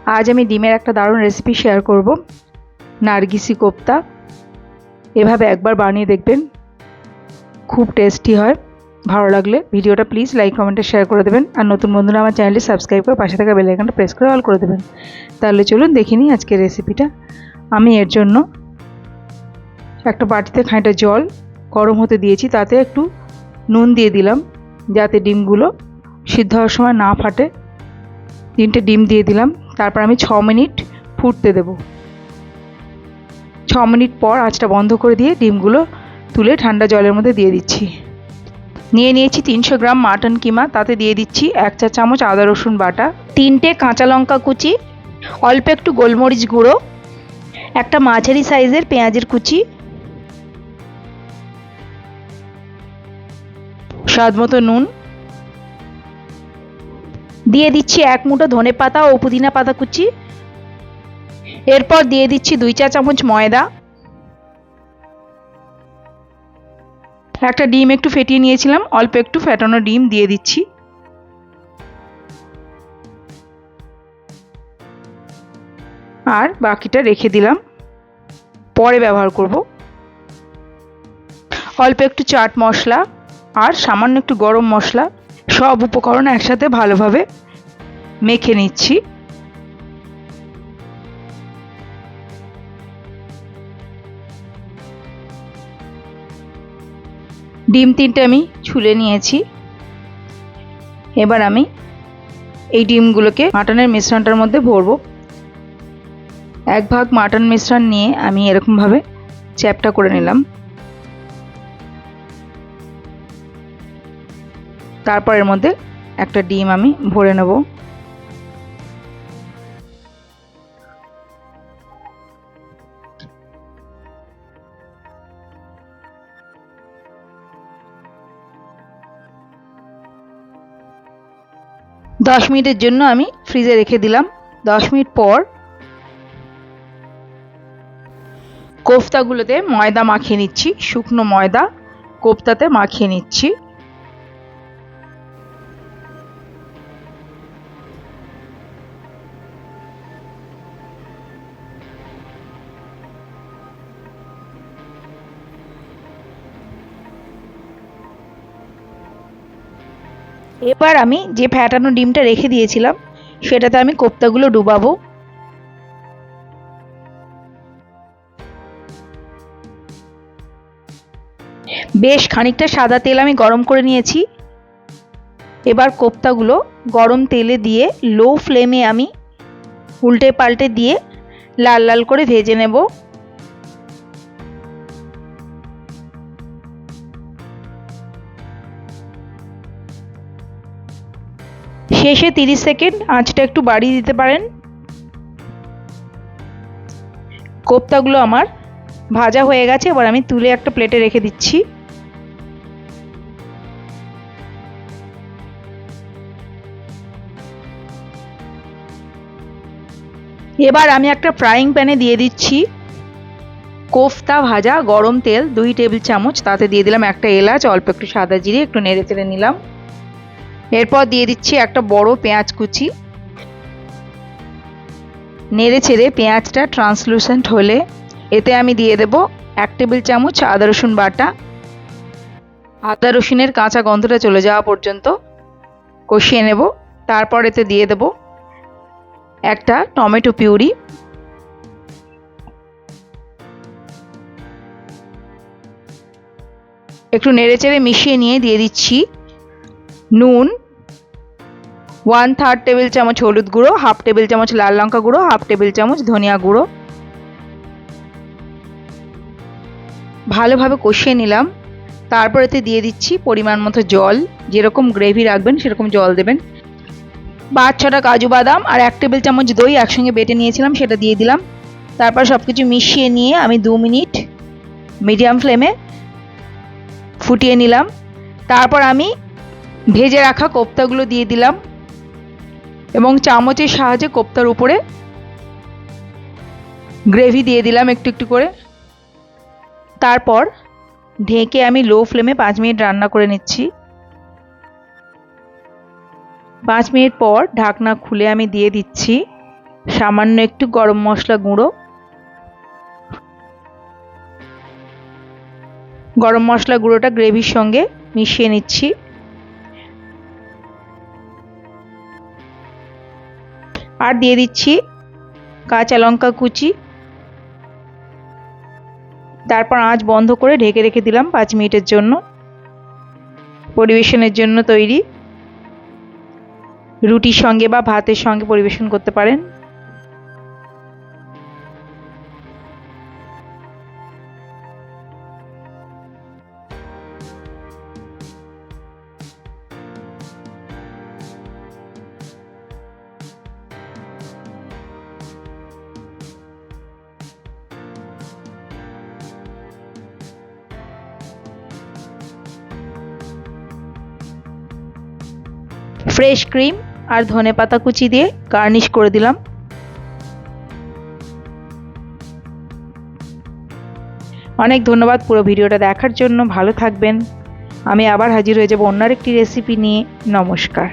আজ আমি ডিমের একটা দারুণ রেসিপি শেয়ার করব, নারগিসি কোপ্তা। এভাবে একবার বানিয়ে দেখবেন, খুব টেস্টি হয়। ভালো লাগলে ভিডিওটা প্লিজ লাইক কমেন্টে শেয়ার করে দেবেন, আর নতুন বন্ধুরা আমার চ্যানেলটি সাবস্ক্রাইব করে পাশে থাকা বেল আইকনটা প্রেস করে অল করে দেবেন। তাহলে চলুন দেখে নিই আজকের রেসিপিটা। আমি এর জন্য একটা বাটিতে খানিকটা জল গরম হতে দিয়েছি, তাতে একটু নুন দিয়ে দিলাম যাতে ডিমগুলো সিদ্ধ হওয়ার সময় না ফাটে। 3টে ডিম দিয়ে দিলাম। তারপর আমি 6 মিনিট ফুটতে দেব। 6 মিনিট পর আঁচটা বন্ধ করে দিয়ে ডিমগুলো তুলে ঠান্ডা জলের মধ্যে দিয়ে দিচ্ছি। নিয়ে নিয়েছি 300 গ্রাম মাটন কিমা, তাতে দিয়ে দিচ্ছি 1 চা চামচ আদা রসুন বাটা, 3টে কাঁচা লঙ্কা কুচি, অল্প একটু গোলমরিচ গুঁড়ো, একটা মাঝারি সাইজের পেঁয়াজের কুচি, স্বাদ মতো নুন, দিয়ে দিচ্ছি 1 মুঠো ধনে পাতা ও পুদিনা পাতা কুচি। এরপর দিয়ে দিচ্ছি 2 চা চামচ ময়দা, একটা ডিম একটু ফেটিয়ে নিয়েছিলাম, অল্প একটু ফেটানো ডিম দিয়ে দিচ্ছি। আর বাকিটা রেখে দিলাম, পরে ব্যবহার করব। অল্প একটু চাট মশলা আর সামান্য একটু গরম মশলা, সব উপকরণ একসাথে ভালোভাবে মেখে নিচ্ছি। ডিম 3টে আমি ছুলে নিয়েছি। এবার আমি এই ডিমগুলোকে মাটনের মিশ্রণটার মধ্যে ভরবো। 1 ভাগ মাটন মিশ্রণ নিয়ে আমি এরকমভাবে চ্যাপটা করে নিলাম। তারপর এর মধ্যে একটা ডিম আমি ভরে নেব। দশ মিনিটের জন্য আমি ফ্রিজে রেখে দিলাম। 10 মিনিট পর কোফতাগুলোতে ময়দা মাখিয়ে নিচ্ছি। শুকনো ময়দা কোফতাতে মাখিয়ে নিচ্ছি। এবার আমি যে ফ্যাটানো ডিমটা রেখে দিয়েছিলাম সেটাতে আমি কোফতাগুলো ডুবাবো। বেশ খানিকটা সাদা তেল আমি গরম করে নিয়েছি। এবার কোফতাগুলো গরম তেলে দিয়ে লো ফ্লেমে আমি উল্টে পাল্টে দিয়ে লাল লাল করে ভেজে নেব। শেষে 30 সেকেন্ড আঁচটা একটু বাড়িয়ে দিতে পারেন। কোফতাগুলো আমার ভাজা হয়ে গেছে। এবার আমি তুলে একটা প্লেটে রেখে দিচ্ছি। এবার আমি একটা ফ্রাইং প্যানে দিয়ে দিচ্ছি কোফতা ভাজা গরম তেল 2 টেবিল চামচ, তাতে দিয়ে দিলাম একটা এলাচ, অল্প একটু সাদা জিরে, একটু নেড়ে চেড়ে নিলাম। এরপর দিয়ে দিচ্ছি একটা বড় পেঁয়াজ কুচি। নেড়ে ছেড়ে পেঁয়াজটা ট্রান্সলুসেন্ট হলে এতে আমি দিয়ে দেব 1 টেবিল চামচ আদা রসুন বাটা। আদা রসুনের কাঁচা গন্ধটা চলে যাওয়া পর্যন্ত কষিয়ে নেব। তারপর এতে দিয়ে দেব একটা টমেটো পিউরি, একটু নেড়েচেড়ে মিশিয়ে নিয়ে দিয়ে দিচ্ছি নুন, 1/3 টেবিল চামচ হলুদ গুঁড়ো, 1/2 টেবিল চামচ লাল লঙ্কা গুঁড়ো, 1/2 টেবিল চামচ ধনিয়া গুঁড়ো। ভালোভাবে কষিয়ে নিলাম। তারপর এতে দিয়ে দিচ্ছি পরিমাণ মতো জল, যেরকম গ্রেভি রাখবেন সেরকম জল দেবেন। 5-6টা কাজু বাদাম আর 1 টেবিল চামচ দই একসঙ্গে বেটে নিয়েছিলাম, সেটা দিয়ে দিলাম। তারপর সব কিছু মিশিয়ে নিয়ে আমি 2 মিনিট মিডিয়াম ফ্লেমে ফুটিয়ে নিলাম। তারপর আমি ভেজে রাখা কোফতাগুলো দিয়ে দিলাম এবং চামচের সাহায্যে কোফতার উপরে গ্রেভি দিয়ে দিলাম একটু একটু করে। তারপর ঢেকে আমি লো ফ্লেমে 5 মিনিট রান্না করে নিচ্ছি। 5 মিনিট পর ঢাকনা খুলে আমি দিয়ে দিচ্ছি সামান্য একটু গরম মশলা গুঁড়ো, গরম মশলা গুঁড়োটা গ্রেভির সঙ্গে মিশিয়ে নিচ্ছি। আর দিয়ে দিচ্ছি কাঁচা লঙ্কা কুচি। তারপর আঁচ বন্ধ করে ঢেকে রেখে দিলাম 5 মিনিটের জন্য। পরিবেশনের জন্য তৈরি। রুটির সঙ্গে বা ভাতের সঙ্গে পরিবেশন করতে পারেন। ফ্রেশ ক্রিম আর ধনেপাতা কুচি দিয়ে গার্নিশ করে দিলাম। অনেক ধন্যবাদ পুরো ভিডিওটা দেখার জন্য। ভালো থাকবেন। আমি আবার হাজির হয়ে যাব অন্য একটি রেসিপি নিয়ে। নমস্কার।